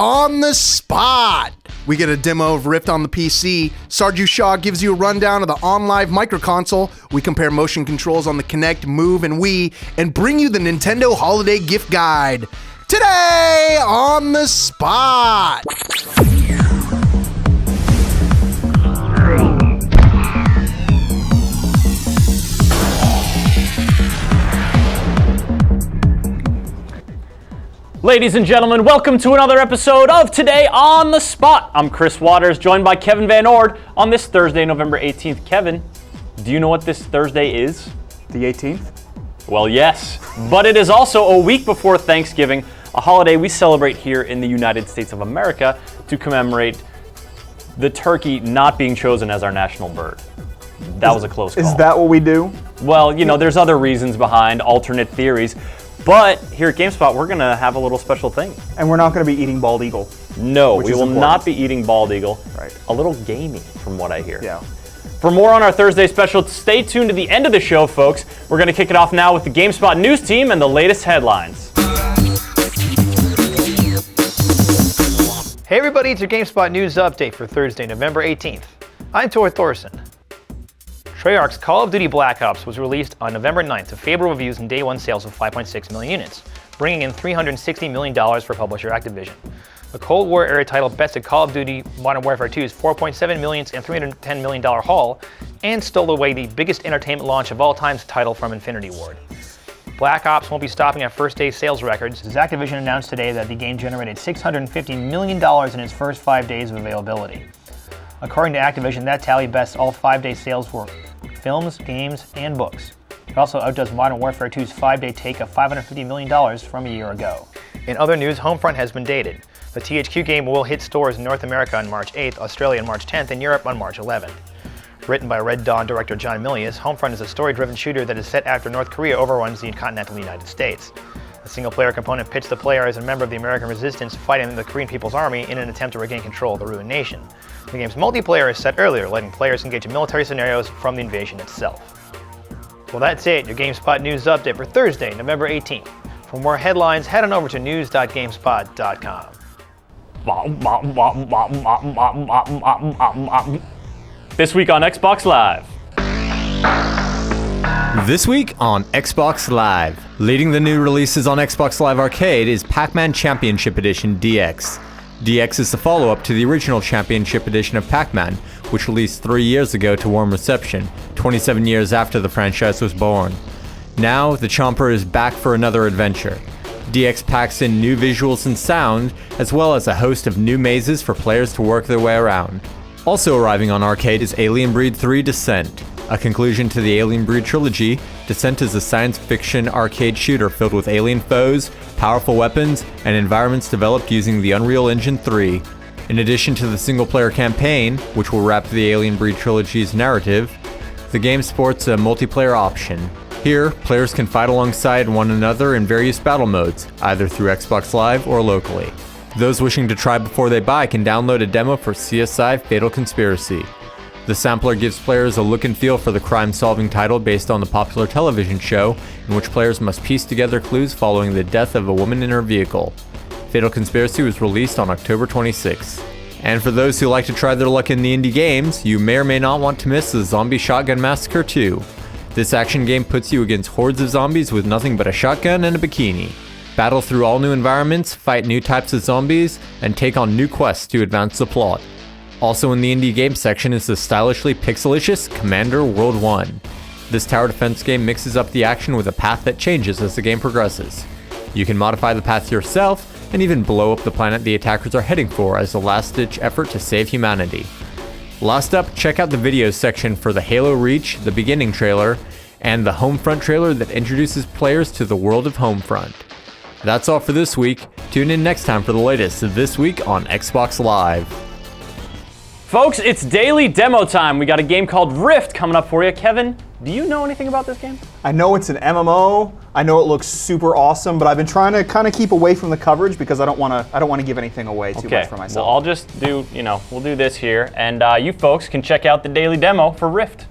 on the spot. We get a demo of Rift on the PC. Sarju Shah gives you a rundown of the OnLive Micro Console. We compare motion controls on the Kinect, Move, and Wii, and bring you the Nintendo Holiday Gift Guide. Today on the spot. Ladies and gentlemen, welcome to another episode of Today on the Spot. I'm Chris Waters, joined by Kevin Van Ord on this Thursday, November 18th. Kevin, do you know what this Thursday is? The 18th? Well, yes, but it is also a week before Thanksgiving, a holiday we celebrate here in the United States of America to commemorate the turkey not being chosen as our national bird. That was a close call. Is that what we do? Well, you know, there's other reasons behind, alternate theories. But here at GameSpot, we're going to have a little special thing. And we're not going to be eating bald eagle. No, we will not be eating bald eagle. Right. A little gamey, from what I hear. Yeah. For more on our Thursday special, stay tuned to the end of the show, folks. We're going to kick it off now with the GameSpot news team and the latest headlines. Hey everybody, it's your GameSpot news update for Thursday, November 18th. I'm Tor Thorson. Treyarch's Call of Duty Black Ops was released on November 9th to favorable reviews and day one sales of 5.6 million units, bringing in $360 million for publisher Activision. The Cold War era title bested Call of Duty Modern Warfare 2's $4.7 million and $310 million haul, and stole away the biggest entertainment launch of all time's title from Infinity Ward. Black Ops won't be stopping at first day sales records, as Activision announced today that the game generated $650 million in its first 5 days of availability. According to Activision, that tally bests all 5-day sales for films, games, and books. It also outdoes Modern Warfare 2's 5-day take of $550 million from a year ago. In other news, Homefront has been dated. The THQ game will hit stores in North America on March 8th, Australia on March 10th, and Europe on March 11th. Written by Red Dawn director John Milius, Homefront is a story-driven shooter that is set after North Korea overruns the continental United States. The single-player component pits the player as a member of the American resistance fighting the Korean People's Army in an attempt to regain control of the ruined nation. The game's multiplayer is set earlier, letting players engage in military scenarios from the invasion itself. Well, that's it, your GameSpot news update for Thursday, November 18th. For more headlines, head on over to news.gamespot.com. This week on Xbox Live. This week on Xbox Live, leading the new releases on Xbox Live Arcade is Pac-Man Championship Edition DX. DX is the follow-up to the original Championship Edition of Pac-Man, which released 3 years ago to warm reception, 27 years after the franchise was born. Now, the Chomper is back for another adventure. DX packs in new visuals and sound, as well as a host of new mazes for players to work their way around. Also arriving on Arcade is Alien Breed 3 Descent. A conclusion to the Alien Breed trilogy, Descent is a science fiction arcade shooter filled with alien foes, powerful weapons, and environments developed using the Unreal Engine 3. In addition to the single-player campaign, which will wrap the Alien Breed trilogy's narrative, the game sports a multiplayer option. Here, players can fight alongside one another in various battle modes, either through Xbox Live or locally. Those wishing to try before they buy can download a demo for CSI Fatal Conspiracy. The sampler gives players a look and feel for the crime-solving title based on the popular television show, in which players must piece together clues following the death of a woman in her vehicle. Fatal Conspiracy was released on October 26. And for those who like to try their luck in the indie games, you may or may not want to miss the Zombie Shotgun Massacre 2. This action game puts you against hordes of zombies with nothing but a shotgun and a bikini. Battle through all new environments, fight new types of zombies, and take on new quests to advance the plot. Also in the indie game section is the stylishly pixelicious Commander World 1. This tower defense game mixes up the action with a path that changes as the game progresses. You can modify the path yourself, and even blow up the planet the attackers are heading for as a last-ditch effort to save humanity. Last up, check out the videos section for the Halo Reach, the beginning trailer, and the Homefront trailer that introduces players to the world of Homefront. That's all for this week. Tune in next time for the latest This Week on Xbox Live. Folks, it's daily demo time. We got a game called Rift coming up for you. Kevin, do you know anything about this game? I know it's an MMO. I know it looks super awesome, but I've been trying to kind of keep away from the coverage because I don't want to give anything away too much for myself. Well, I'll just do, we'll do this here, and you folks can check out the daily demo for Rift.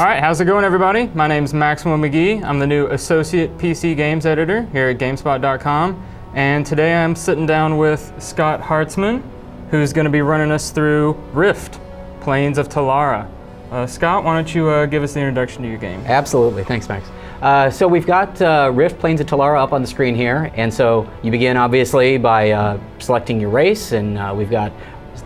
All right, how's it going, everybody? My name's Maxwell McGee. I'm the new Associate PC Games Editor here at GameSpot.com. And today I'm sitting down with Scott Hartzman, who's going to be running us through Rift, Plains of Telara. Scott, why don't you give us the introduction to your game? Absolutely, thanks, Max. So we've got Rift, Plains of Telara up on the screen here. And so you begin, obviously, by selecting your race. And we've got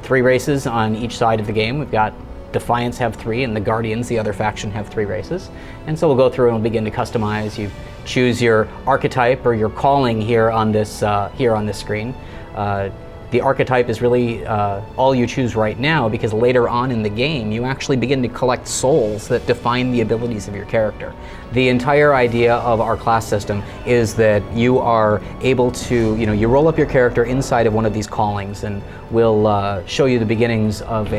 3 races on each side of the game. We've got Defiance have 3, and the Guardians, the other faction, have 3 races. And so we'll go through and we'll begin to customize. You choose your archetype or your calling here on this screen. The archetype is really all you choose right now, because later on in the game you actually begin to collect souls that define the abilities of your character. The entire idea of our class system is that you are able to, you roll up your character inside of one of these callings, and we'll show you the beginnings of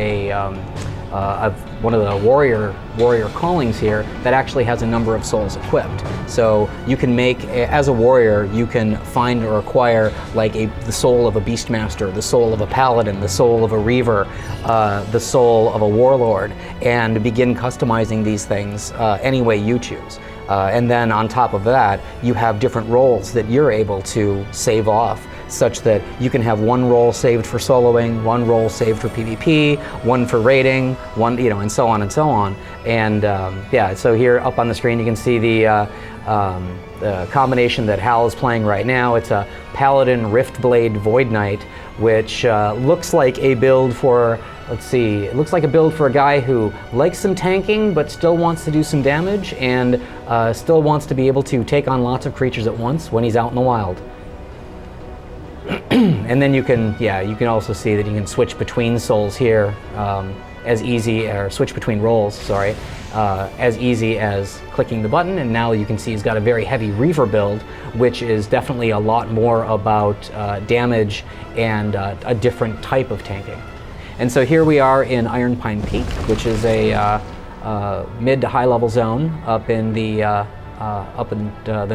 of one of the warrior callings here that actually has a number of souls equipped. So you can make, as a warrior, you can find or acquire like the soul of a beastmaster, the soul of a paladin, the soul of a reaver, the soul of a warlord, and begin customizing these things any way you choose. And then on top of that, you have different roles that you're able to save off, such that you can have 1 role saved for soloing, 1 role saved for PvP, 1 for raiding, 1, and so on and so on. And yeah, so here up on the screen you can see the combination that Hal is playing right now. It's a Paladin Riftblade Void Knight, which looks like a build for, it looks like a build for a guy who likes some tanking but still wants to do some damage, and still wants to be able to take on lots of creatures at once when he's out in the wild. And then you can also see that you can switch between souls here as easy, or switch between roles, sorry, as easy as clicking the button. And now you can see he's got a very heavy Reaver build, which is definitely a lot more about damage and a different type of tanking. And so here we are in Iron Pine Peak, which is a mid to high level zone up in the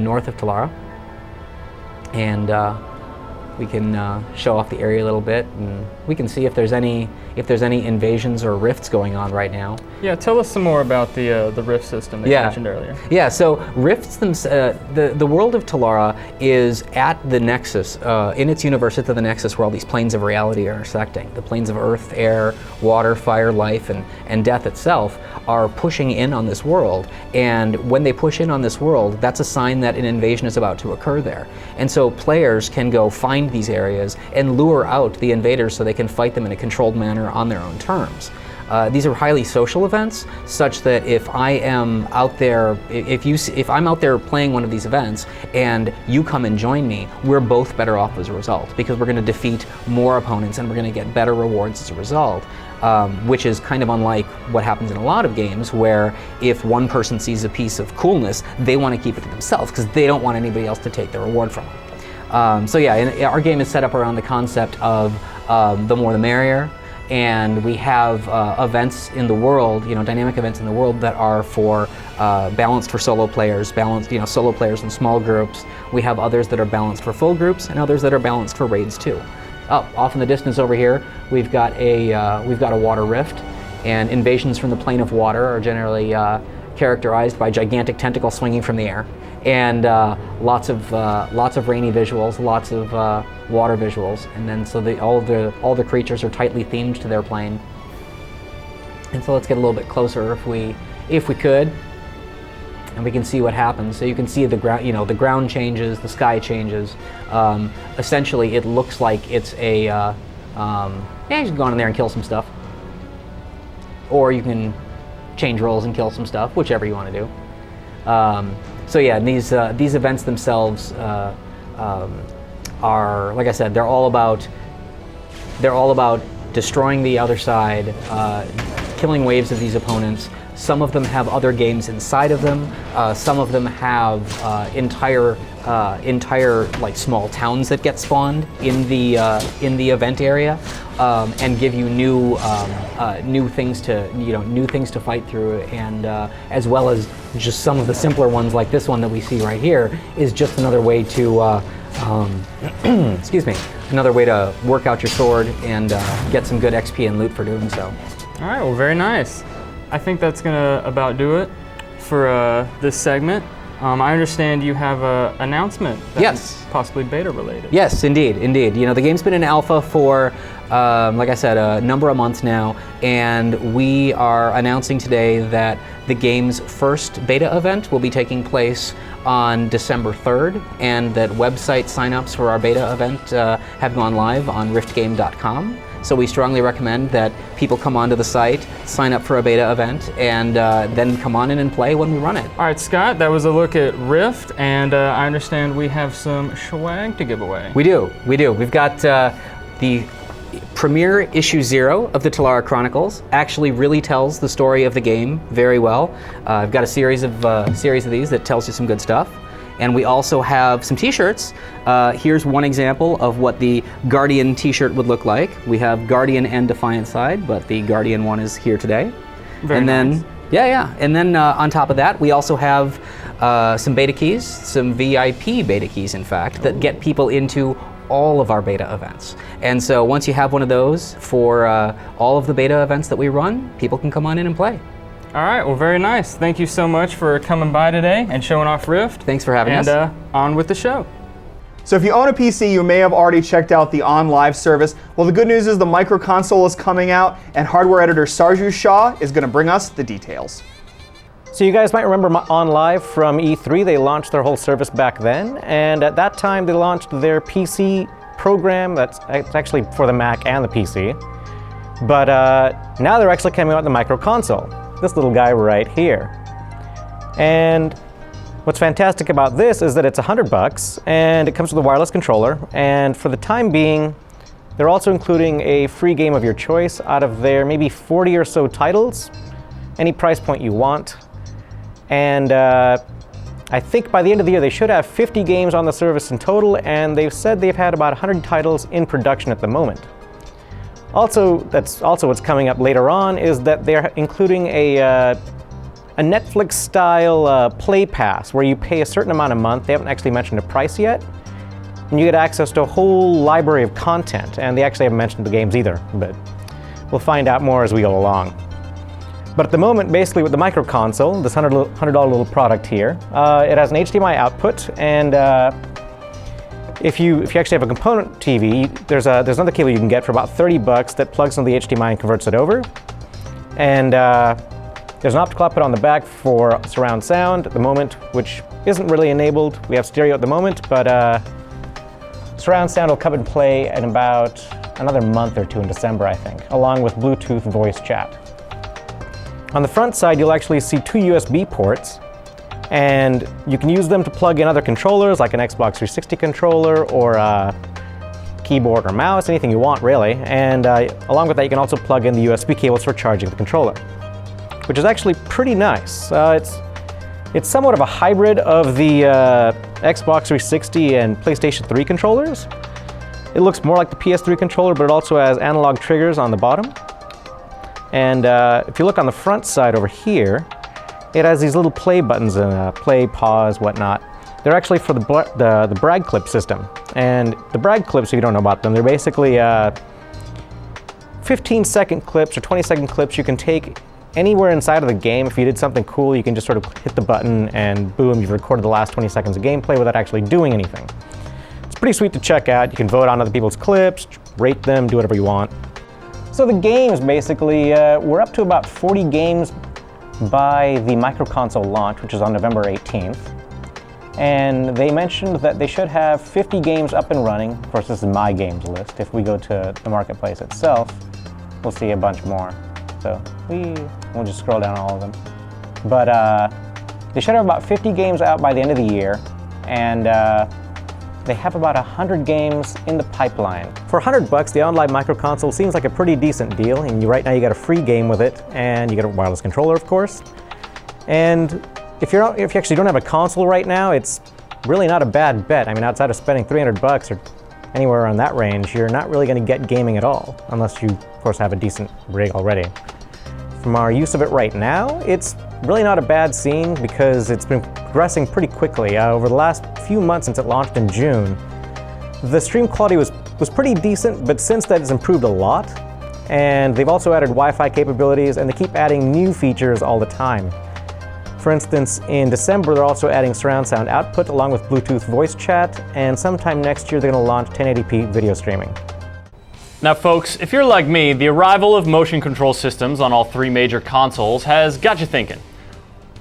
north of Telara. And we can show off the area a little bit, and we can see if there's any invasions or rifts going on right now. Yeah, tell us some more about the rift system that you mentioned earlier. Yeah, so rifts, the world of Telara is at the nexus, in its universe, it's at the nexus where all these planes of reality are intersecting. The planes of earth, air, water, fire, life, and death itself are pushing in on this world. And when they push in on this world, that's a sign that an invasion is about to occur there. And so players can go find these areas and lure out the invaders so they can fight them in a controlled manner on their own terms. These are highly social events, such that if I am out there, if I'm out there playing one of these events and you come and join me, we're both better off as a result, because we're going to defeat more opponents and we're going to get better rewards as a result. Which is kind of unlike what happens in a lot of games, where if one person sees a piece of coolness, they want to keep it to themselves because they don't want anybody else to take the reward from them. So yeah, our game is set up around the concept of the more the merrier. And we have events in the world, dynamic events in the world that are for balanced for solo players, solo players in small groups. We have others that are balanced for full groups, and others that are balanced for raids too. Off in the distance over here, we've got a water rift, and invasions from the plane of water are generally characterized by gigantic tentacles swinging from the air, and lots of rainy visuals, lots of water visuals, and then so all the creatures are tightly themed to their plane. And so let's get a little bit closer if we could, and we can see what happens. So you can see the ground, the ground changes, the sky changes. Essentially, it looks like it's a you can go in there and kill some stuff, or you can change roles and kill some stuff, whichever you want to do. So yeah, and these events themselves are, like I said, they're all about destroying the other side, killing waves of these opponents. Some of them have other games inside of them. Some of them have entire like small towns that get spawned in the event area, and give you new things to fight through, and as well as just some of the simpler ones like this one that we see right here is just another way to excuse me, another way to work out your sword and get some good XP and loot for doing so. All right, well, very nice. I think that's gonna about do it for this segment. I understand you have an announcement that's possibly beta related. Yes, indeed. You know, the game's been in alpha for, like I said, a number of months now, and we are announcing today that the game's first beta event will be taking place on December 3rd, and that website signups for our beta event have gone live on riftgame.com. So we strongly recommend that people come onto the site, sign up for a beta event, and then come on in and play when we run it. All right, Scott, that was a look at Rift, and I understand we have some swag to give away. We do. We've got the premiere issue 0 of the Telara Chronicles. Actually really tells the story of the game very well. I've got a series of these that tells you some good stuff. And we also have some t-shirts. Here's one example of what the Guardian t-shirt would look like. We have Guardian and Defiant side, but the Guardian one is here today. Very nice. And then on top of that, we also have some beta keys, some VIP beta keys, in fact, that get people into all of our beta events. And so once you have one of those for all of the beta events that we run, people can come on in and play. All right, well, very nice. Thank you so much for coming by today and showing off Rift. Thanks for having us. And on with the show. So if you own a PC, you may have already checked out the OnLive service. Well, the good news is the micro console is coming out, and hardware editor Sarju Shah is going to bring us the details. So you guys might remember OnLive from E3. They launched their whole service back then, and at that time they launched their PC program that's actually for the Mac and the PC. But now they're actually coming out with the micro console. This little guy right here. And what's fantastic about this is that it's $100 and it comes with a wireless controller, and for the time being they're also including a free game of your choice out of their maybe 40 or so titles, any price point you want. And I think by the end of the year they should have 50 games on the service in total, and they've said they've had about 100 titles in production at the moment. Also, that's also what's coming up later on, is that they're including a Netflix-style Play Pass, where you pay a certain amount a month. They haven't actually mentioned a price yet, and you get access to a whole library of content. And they actually haven't mentioned the games either, but we'll find out more as we go along. But at the moment, basically with the micro console, this $100 little product here, it has an HDMI output, and if you actually have a component TV, there's another cable you can get for about $30 that plugs into the HDMI and converts it over. And there's an optical output on the back for surround sound at the moment, which isn't really enabled. We have stereo at the moment, but surround sound will come into play in about another month or two in December, I think, along with Bluetooth voice chat. On the front side, you'll actually see 2 USB ports, and you can use them to plug in other controllers, like an Xbox 360 controller or a keyboard or mouse, anything you want really. And along with that, you can also plug in the USB cables for charging the controller, which is actually pretty nice. It's somewhat of a hybrid of the Xbox 360 and PlayStation 3 controllers. It looks more like the PS3 controller, but it also has analog triggers on the bottom. And if you look on the front side over here, it has these little play buttons and play, pause, whatnot. They're actually for the brag clip system. And the brag clips, if you don't know about them, they're basically 15-second clips or 20-second clips you can take anywhere inside of the game. If you did something cool, you can just sort of hit the button and boom, you've recorded the last 20 seconds of gameplay without actually doing anything. It's pretty sweet to check out. You can vote on other people's clips, rate them, do whatever you want. So the games, basically, we're up to about 40 games by the micro console launch, which is on November 18th. And they mentioned that they should have 50 games up and running. Of course, this is my games list. If we go to the marketplace itself, we'll see a bunch more. So we'll just scroll down all of them. But they should have about 50 games out by the end of the year. And they have about 100 games in the pipeline. For $100, the OnLive Micro Console seems like a pretty decent deal. And right now you get a free game with it, and you get a wireless controller, of course. And if you actually don't have a console right now, it's really not a bad bet. I mean, outside of spending $300 or anywhere around that range, you're not really going to get gaming at all, unless you, of course, have a decent rig already. From our use of it right now, it's really not a bad scene because it's been progressing pretty quickly. Over the last few months since it launched in June, the stream quality was pretty decent, but since then it's improved a lot. And they've also added Wi-Fi capabilities, and they keep adding new features all the time. For instance, in December, they're also adding surround sound output along with Bluetooth voice chat, and sometime next year they're going to launch 1080p video streaming. Now folks, if you're like me, the arrival of motion control systems on all 3 major consoles has got you thinking.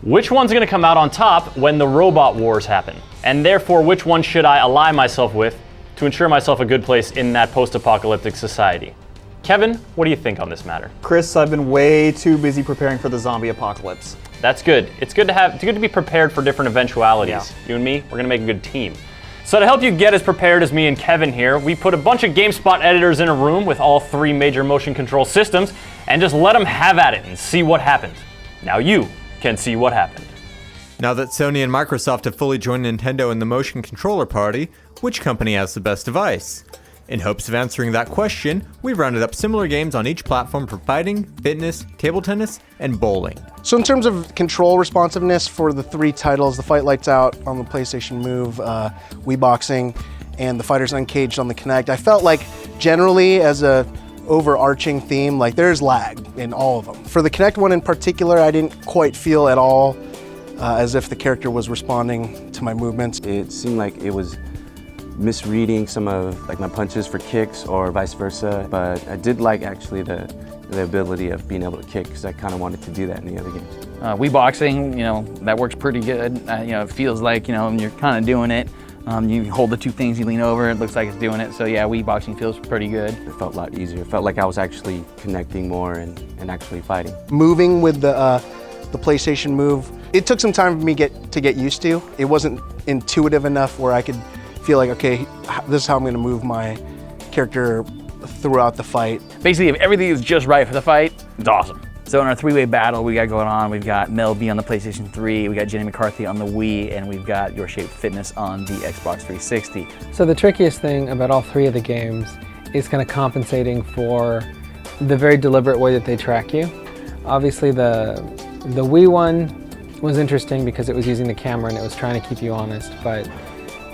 Which one's going to come out on top when the robot wars happen? And therefore, which one should I ally myself with to ensure myself a good place in that post-apocalyptic society? Kevin, what do you think on this matter? Chris, I've been way too busy preparing for the zombie apocalypse. That's good. It's good to be prepared for different eventualities. You and me, we're going to make a good team. So to help you get as prepared as me and Kevin here, we put a bunch of GameSpot editors in a room with all 3 major motion control systems and just let them have at it and see what happens. Now you can see what happened. Now that Sony and Microsoft have fully joined Nintendo in the motion controller party, which company has the best device? In hopes of answering that question, we've rounded up similar games on each platform for fighting, fitness, table tennis, and bowling. So in terms of control responsiveness for the 3 titles, the Fight Lights Out on the PlayStation Move, Wii Boxing, and the Fighters Uncaged on the Kinect, I felt like generally as a overarching theme, like there's lag in all of them. For the Kinect one in particular, I didn't quite feel at all as if the character was responding to my movements. It seemed like it was misreading some of like my punches for kicks or vice versa, but I did like actually the ability of being able to kick because I kind of wanted to do that in the other games. Wii Boxing, that works pretty good. It feels like, you're kind of doing it. You hold the 2 things, you lean over, it looks like it's doing it. So yeah, Wii Boxing feels pretty good. It felt a lot easier. It felt like I was actually connecting more and actually fighting. Moving with the PlayStation Move, it took some time for me to get used to. It wasn't intuitive enough where I could feel like, okay, this is how I'm going to move my character throughout the fight. Basically, if everything is just right for the fight, it's awesome. So in our 3-way battle we got going on, we've got Mel B on the PlayStation 3, we got Jenny McCarthy on the Wii, and we've got Your Shape Fitness on the Xbox 360. So the trickiest thing about all 3 of the games is kind of compensating for the very deliberate way that they track you. Obviously the Wii one was interesting because it was using the camera and it was trying to keep you honest, but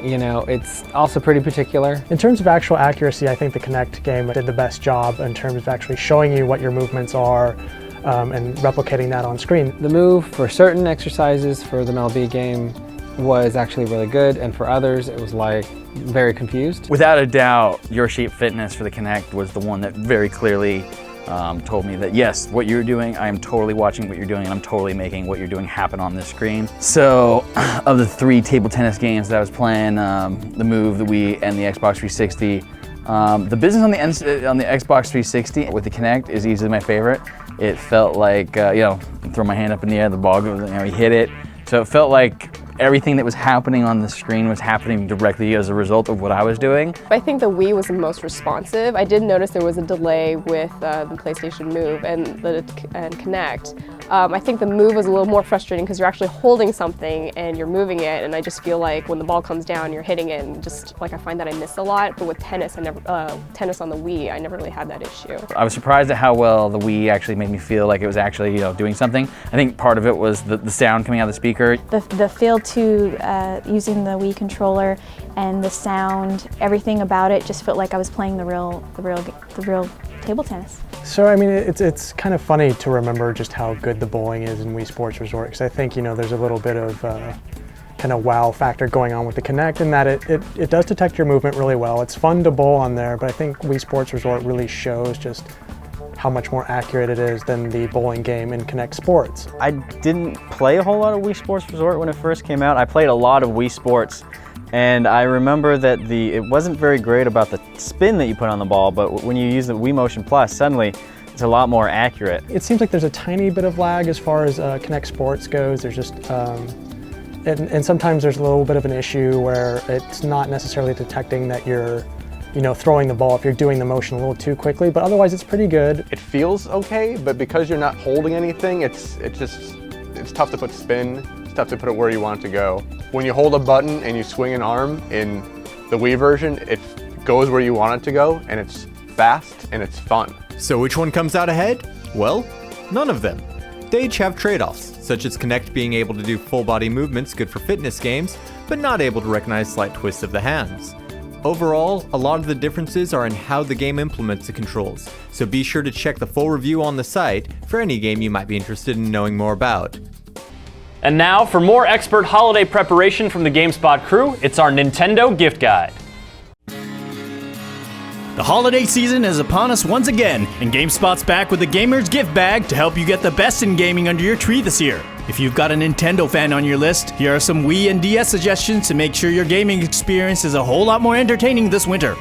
it's also pretty particular. In terms of actual accuracy, I think the Kinect game did the best job in terms of actually showing you what your movements are and replicating that on screen. The move for certain exercises for the Mel B game was actually really good, and for others it was like very confused. Without a doubt, Your Shape Fitness for the Kinect was the one that very clearly told me that yes, what you're doing, I am totally watching what you're doing and I'm totally making what you're doing happen on this screen. So of the 3 table tennis games that I was playing, the Move, the Wii, and the Xbox 360, the business on the Xbox 360 with the Kinect is easily my favorite. It felt like, throw my hand up in the air, the ball goes, we hit it. So it felt like everything that was happening on the screen was happening directly as a result of what I was doing. I think the Wii was the most responsive. I did notice there was a delay with the PlayStation Move and Kinect. I think the Move was a little more frustrating because you're actually holding something and you're moving it, and I just feel like when the ball comes down, you're hitting it, and just like I find that I miss a lot. But with tennis, tennis on the Wii, I never really had that issue. I was surprised at how well the Wii actually made me feel like it was actually doing something. I think part of it was the sound coming out of the speaker. The feel to using the Wii controller and the sound, everything about it just felt like I was playing the real table tennis. So I mean, it's kind of funny to remember just how good the bowling is in Wii Sports Resort, because I think there's a little bit of kind of wow factor going on with the Kinect in that it does detect your movement really well. It's fun to bowl on there, but I think Wii Sports Resort really shows just how much more accurate it is than the bowling game in Kinect Sports. I didn't play a whole lot of Wii Sports Resort when it first came out. I played a lot of Wii Sports, and I remember that it wasn't very great about the spin that you put on the ball, but when you use the Wii Motion Plus, suddenly it's a lot more accurate. It seems like there's a tiny bit of lag as far as Kinect Sports goes. There's just, and sometimes there's a little bit of an issue where it's not necessarily detecting that you're throwing the ball if you're doing the motion a little too quickly, but otherwise it's pretty good. It feels okay, but because you're not holding anything, it's tough to put spin, it's tough to put it where you want it to go. When you hold a button and you swing an arm in the Wii version, it goes where you want it to go, and it's fast and it's fun. So which one comes out ahead? Well, none of them. They each have trade-offs, such as Kinect being able to do full body movements good for fitness games, but not able to recognize slight twists of the hands. Overall, a lot of the differences are in how the game implements the controls, so be sure to check the full review on the site for any game you might be interested in knowing more about. And now, for more expert holiday preparation from the GameSpot crew, it's our Nintendo gift guide. The holiday season is upon us once again, and GameSpot's back with the Gamer's Gift Bag to help you get the best in gaming under your tree this year. If you've got a Nintendo fan on your list, here are some Wii and DS suggestions to make sure your gaming experience is a whole lot more entertaining this winter.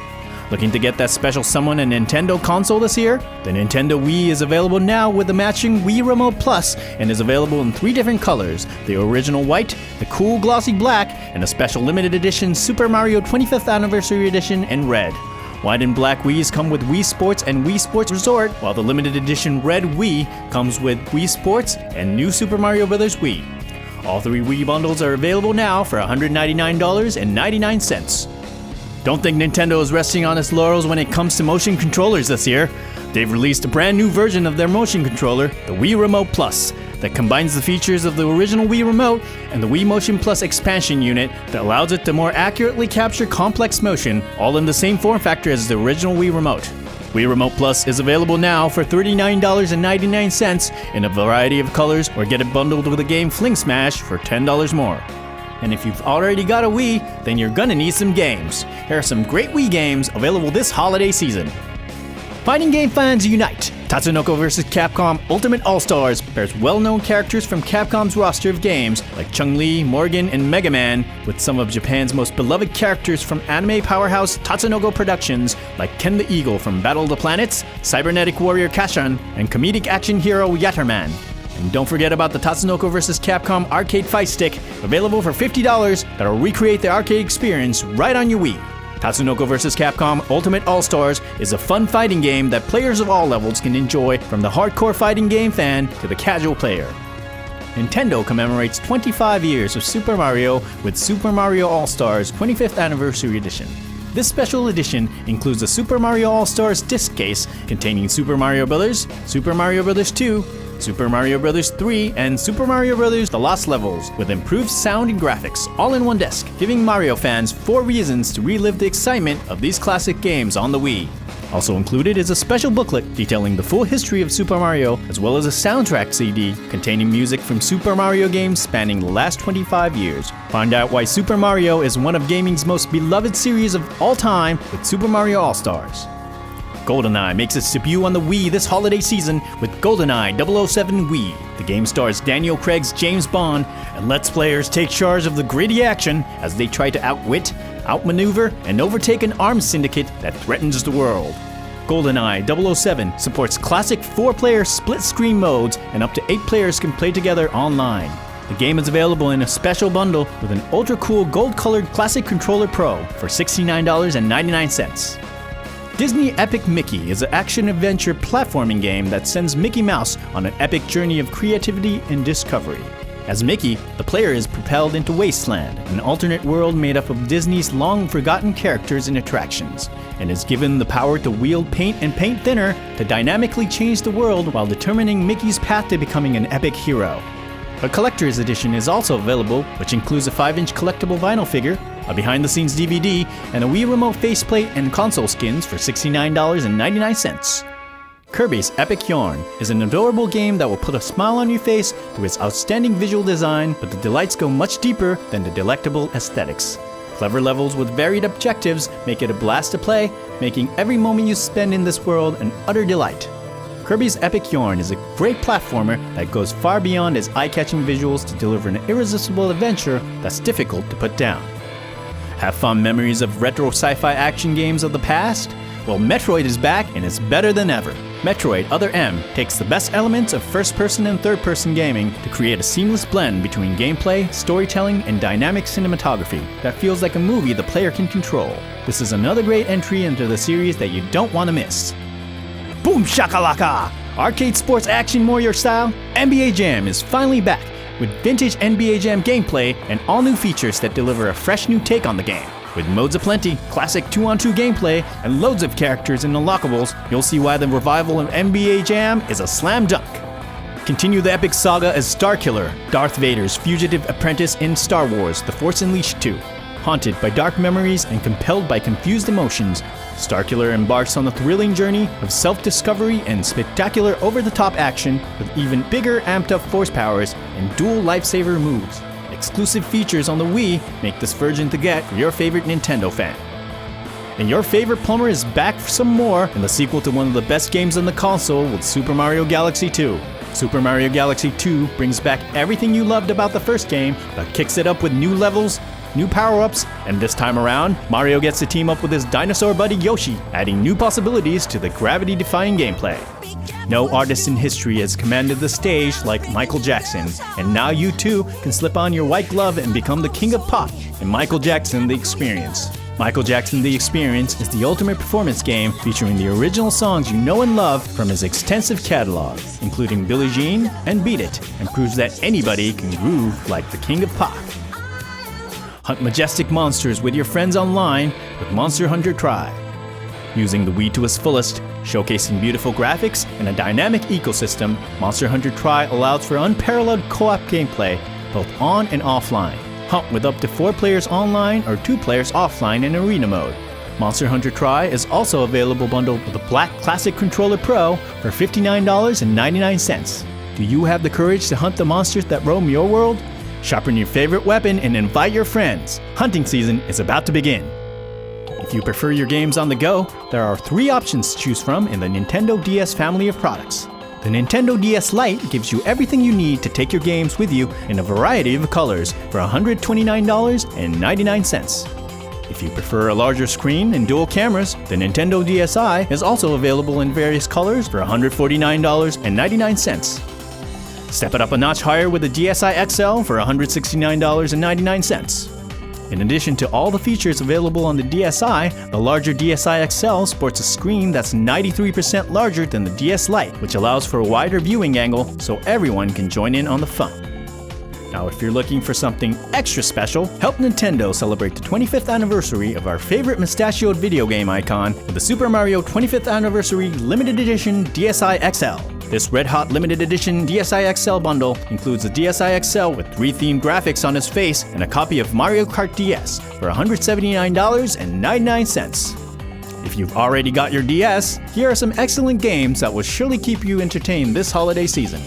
Looking to get that special someone a Nintendo console this year? The Nintendo Wii is available now with the matching Wii Remote Plus and is available in 3 different colors: the original white, the cool glossy black, and a special limited edition Super Mario 25th Anniversary Edition in red. White and black Wiis come with Wii Sports and Wii Sports Resort, while the limited edition red Wii comes with Wii Sports and New Super Mario Bros. Wii. All 3 Wii bundles are available now for $199.99. Don't think Nintendo is resting on its laurels when it comes to motion controllers this year. They've released a brand new version of their motion controller, the Wii Remote Plus, that combines the features of the original Wii Remote and the Wii Motion Plus expansion unit that allows it to more accurately capture complex motion, all in the same form factor as the original Wii Remote. Wii Remote Plus is available now for $39.99 in a variety of colors, or get it bundled with the game Fling Smash for $10 more. And if you've already got a Wii, then you're gonna need some games. Here are some great Wii games available this holiday season. Fighting game fans unite! Tatsunoko vs. Capcom Ultimate All-Stars pairs well-known characters from Capcom's roster of games like Chun-Li, Morgan, and Mega Man with some of Japan's most beloved characters from anime powerhouse Tatsunoko Productions like Ken the Eagle from Battle of the Planets, Cybernetic Warrior Kashan, and comedic action hero Yatterman. And don't forget about the Tatsunoko vs. Capcom Arcade Fight Stick, available for $50, that'll recreate the arcade experience right on your Wii. Tatsunoko vs. Capcom Ultimate All-Stars is a fun fighting game that players of all levels can enjoy, from the hardcore fighting game fan to the casual player. Nintendo commemorates 25 years of Super Mario with Super Mario All-Stars 25th Anniversary Edition. This special edition includes a Super Mario All-Stars disc case containing Super Mario Bros., Super Mario Bros. 2, Super Mario Bros. 3, and Super Mario Bros. The Lost Levels, with improved sound and graphics, all in one disc, giving Mario fans 4 reasons to relive the excitement of these classic games on the Wii. Also included is a special booklet detailing the full history of Super Mario, as well as a soundtrack CD containing music from Super Mario games spanning the last 25 years. Find out why Super Mario is one of gaming's most beloved series of all time with Super Mario All-Stars. GoldenEye makes its debut on the Wii this holiday season with GoldenEye 007 Wii. The game stars Daniel Craig's James Bond and lets players take charge of the gritty action as they try to outwit, outmaneuver, and overtake an arms syndicate that threatens the world. GoldenEye 007 supports classic 4-player split-screen modes, and up to 8 players can play together online. The game is available in a special bundle with an ultra-cool gold-colored Classic Controller Pro for $69.99. Disney Epic Mickey is an action-adventure platforming game that sends Mickey Mouse on an epic journey of creativity and discovery. As Mickey, the player is propelled into Wasteland, an alternate world made up of Disney's long-forgotten characters and attractions, and is given the power to wield paint and paint thinner to dynamically change the world while determining Mickey's path to becoming an epic hero. A collector's edition is also available, which includes a 5-inch collectible vinyl figure, a behind-the-scenes DVD, and a Wii Remote faceplate and console skins for $69.99. Kirby's Epic Yarn is an adorable game that will put a smile on your face through its outstanding visual design, but the delights go much deeper than the delectable aesthetics. Clever levels with varied objectives make it a blast to play, making every moment you spend in this world an utter delight. Kirby's Epic Yarn is a great platformer that goes far beyond its eye-catching visuals to deliver an irresistible adventure that's difficult to put down. Have fond memories of retro sci-fi action games of the past? Well, Metroid is back and it's better than ever. Metroid Other M takes the best elements of first-person and third-person gaming to create a seamless blend between gameplay, storytelling, and dynamic cinematography that feels like a movie the player can control. This is another great entry into the series that you don't want to miss. Boom shakalaka! Arcade sports action warrior style, NBA Jam is finally back with vintage NBA Jam gameplay and all new features that deliver a fresh new take on the game. With modes aplenty, classic 2-on-2 gameplay, and loads of characters and unlockables, you'll see why the revival of NBA Jam is a slam dunk. Continue the epic saga as Starkiller, Darth Vader's fugitive apprentice in Star Wars The Force Unleashed 2. Haunted by dark memories and compelled by confused emotions, Starkiller embarks on a thrilling journey of self-discovery and spectacular over-the-top action with even bigger amped-up force powers and dual lifesaver moves. Exclusive features on the Wii make this version to get for your favorite Nintendo fan. And your favorite plumber is back for some more in the sequel to one of the best games on the console with Super Mario Galaxy 2. Super Mario Galaxy 2 brings back everything you loved about the first game, but kicks it up with new levels, new power-ups, and this time around, Mario gets to team up with his dinosaur buddy Yoshi, adding new possibilities to the gravity-defying gameplay. No artist in history has commanded the stage like Michael Jackson, and now you too can slip on your white glove and become the king of pop in Michael Jackson The Experience. Michael Jackson The Experience is the ultimate performance game featuring the original songs you know and love from his extensive catalog, including Billie Jean and Beat It, and proves that anybody can groove like the king of pop. Hunt majestic monsters with your friends online with Monster Hunter Tri. Using the Wii to its fullest, showcasing beautiful graphics and a dynamic ecosystem, Monster Hunter Tri allows for unparalleled co-op gameplay, both on and offline. Hunt with up to 4 players online or 2 players offline in arena mode. Monster Hunter Tri is also available bundled with the Black Classic Controller Pro for $59.99. Do you have the courage to hunt the monsters that roam your world? Sharpen your favorite weapon and invite your friends. Hunting season is about to begin. If you prefer your games on the go, there are 3 options to choose from in the Nintendo DS family of products. The Nintendo DS Lite gives you everything you need to take your games with you in a variety of colors for $129.99. If you prefer a larger screen and dual cameras, the Nintendo DSi is also available in various colors for $149.99. Step it up a notch higher with the DSi XL for $169.99. In addition to all the features available on the DSi, the larger DSi XL sports a screen that's 93% larger than the DS Lite, which allows for a wider viewing angle so everyone can join in on the fun. Now, if you're looking for something extra special, help Nintendo celebrate the 25th anniversary of our favorite mustachioed video game icon with the Super Mario 25th Anniversary Limited Edition DSi XL. This red-hot limited edition DSi XL bundle includes the DSi XL with 3 themed graphics on his face and a copy of Mario Kart DS for $179.99. If you've already got your DS, here are some excellent games that will surely keep you entertained this holiday season.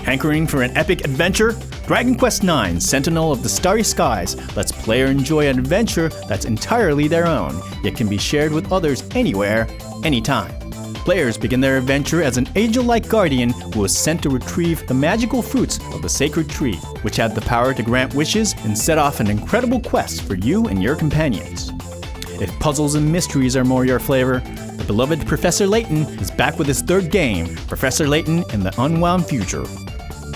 Hankering for an epic adventure? Dragon Quest IX, Sentinel of the Starry Skies, lets player enjoy an adventure that's entirely their own, yet can be shared with others anywhere, anytime. Players begin their adventure as an angel-like guardian who is sent to retrieve the magical fruits of the sacred tree, which have the power to grant wishes and set off an incredible quest for you and your companions. If puzzles and mysteries are more your flavor, the beloved Professor Layton is back with his 3rd game, Professor Layton and the Unwound Future.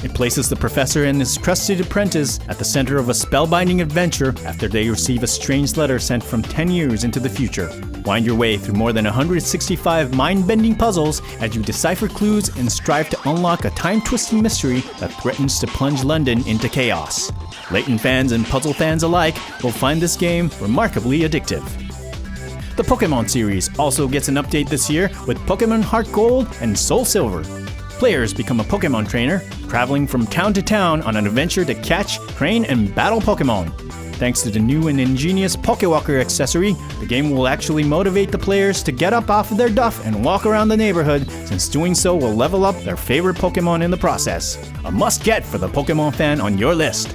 It places the professor and his trusted apprentice at the center of a spellbinding adventure after they receive a strange letter sent from 10 years into the future. Wind your way through more than 165 mind-bending puzzles as you decipher clues and strive to unlock a time-twisting mystery that threatens to plunge London into chaos. Layton fans and puzzle fans alike will find this game remarkably addictive. The Pokemon series also gets an update this year with Pokemon HeartGold and SoulSiver. Players become a Pokemon trainer, traveling from town to town on an adventure to catch, train, and battle Pokemon. Thanks to the new and ingenious Pokewalker accessory, the game will actually motivate the players to get up off of their duff and walk around the neighborhood, since doing so will level up their favorite Pokemon in the process. A must-get for the Pokemon fan on your list.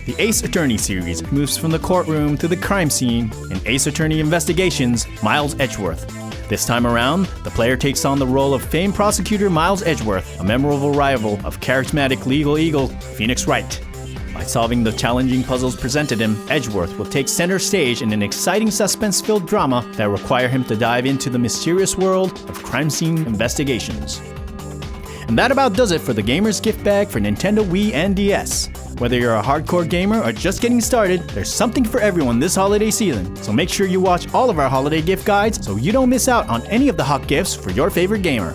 The Ace Attorney series moves from the courtroom to the crime scene in Ace Attorney Investigations, Miles Edgeworth. This time around, the player takes on the role of famed prosecutor Miles Edgeworth, a memorable rival of charismatic legal eagle Phoenix Wright. By solving the challenging puzzles presented him, Edgeworth will take center stage in an exciting suspense-filled drama that require him to dive into the mysterious world of crime scene investigations. And that about does it for the gamer's gift bag for Nintendo Wii and DS. Whether you're a hardcore gamer or just getting started, there's something for everyone this holiday season. So make sure you watch all of our holiday gift guides so you don't miss out on any of the hot gifts for your favorite gamer.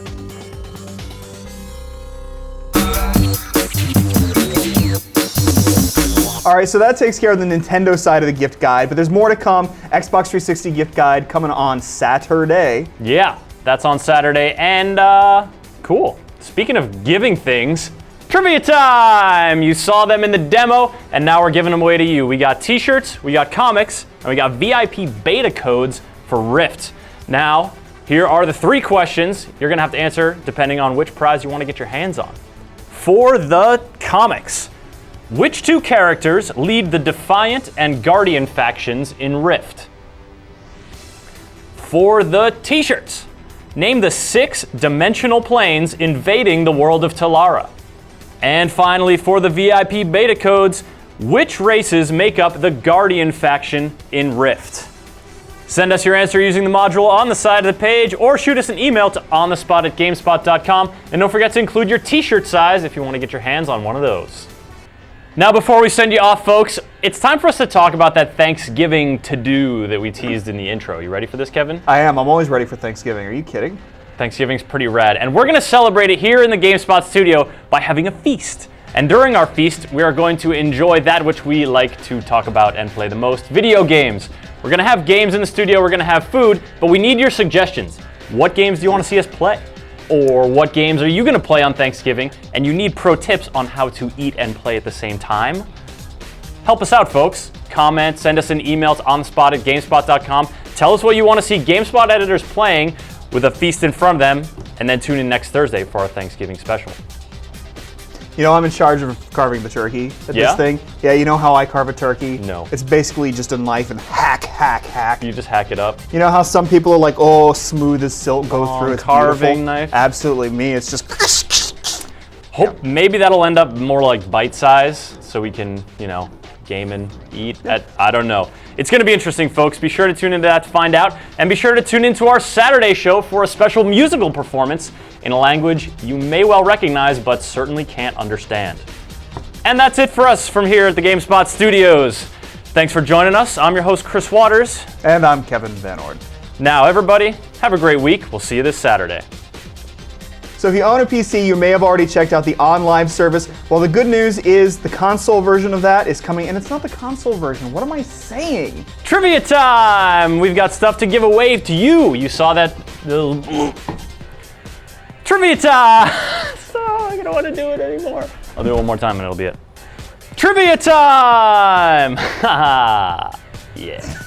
All right, so that takes care of the Nintendo side of the gift guide, but there's more to come. Xbox 360 gift guide coming on Saturday. Yeah, that's on Saturday, and cool. Speaking of giving things, Trivia time! You saw them in the demo, and now we're giving them away to you. We got t-shirts, we got comics, and we got VIP beta codes for Rift. Now, here are the 3 questions you're gonna have to answer depending on which prize you wanna get your hands on. For the comics, which 2 characters lead the Defiant and Guardian factions in Rift? For the t-shirts, name the 6 dimensional planes invading the world of Telara. And finally, for the VIP beta codes, which races make up the Guardian faction in Rift? Send us your answer using the module on the side of the page, or shoot us an email to onthespot@gamespot.com, and don't forget to include your t-shirt size if you want to get your hands on one of those. Now, before we send you off, folks, it's time for us to talk about that Thanksgiving to-do that we teased in the intro. You ready for this, Kevin? I am. I'm always ready for Thanksgiving. Are you kidding? Thanksgiving's pretty rad, and we're going to celebrate it here in the GameSpot studio by having a feast. And during our feast, we are going to enjoy that which we like to talk about and play the most, video games. We're going to have games in the studio, we're going to have food, but we need your suggestions. What games do you want to see us play? Or what games are you going to play on Thanksgiving, and you need pro tips on how to eat and play at the same time? Help us out, folks. Comment, send us an email to onthespot@gamespot.com. Tell us what you want to see GameSpot editors playing with a feast in front of them, and then tune in next Thursday for our Thanksgiving special. You know, I'm in charge of carving the turkey at this thing. Yeah, you know how I carve a turkey? No. It's basically just a knife and hack, hack, hack. You just hack it up? You know how some people are like, oh, smooth as silk, go through. It's carving beautiful. knife? Absolutely. Me, it's just... Hope maybe that'll end up more like bite size, so we can, you know, game and eat. I don't know. It's going to be interesting, folks. Be sure to tune into that to find out, and be sure to tune into our Saturday show for a special musical performance in a language you may well recognize but certainly can't understand. And that's it for us from here at the GameSpot Studios. Thanks for joining us. I'm your host, Chris Waters. And I'm Kevin Van Ord. Now, everybody, have a great week. We'll see you this Saturday. So if you own a PC, you may have already checked out the OnLive service. Well, the good news is the console version of that is coming, and it's not the console version. What am I saying? Trivia time! We've got stuff to give away to you. You saw that little... Trivia time! So I don't want to do it anymore. I'll do it one more time and it'll be it. Trivia time! Haha! Yeah.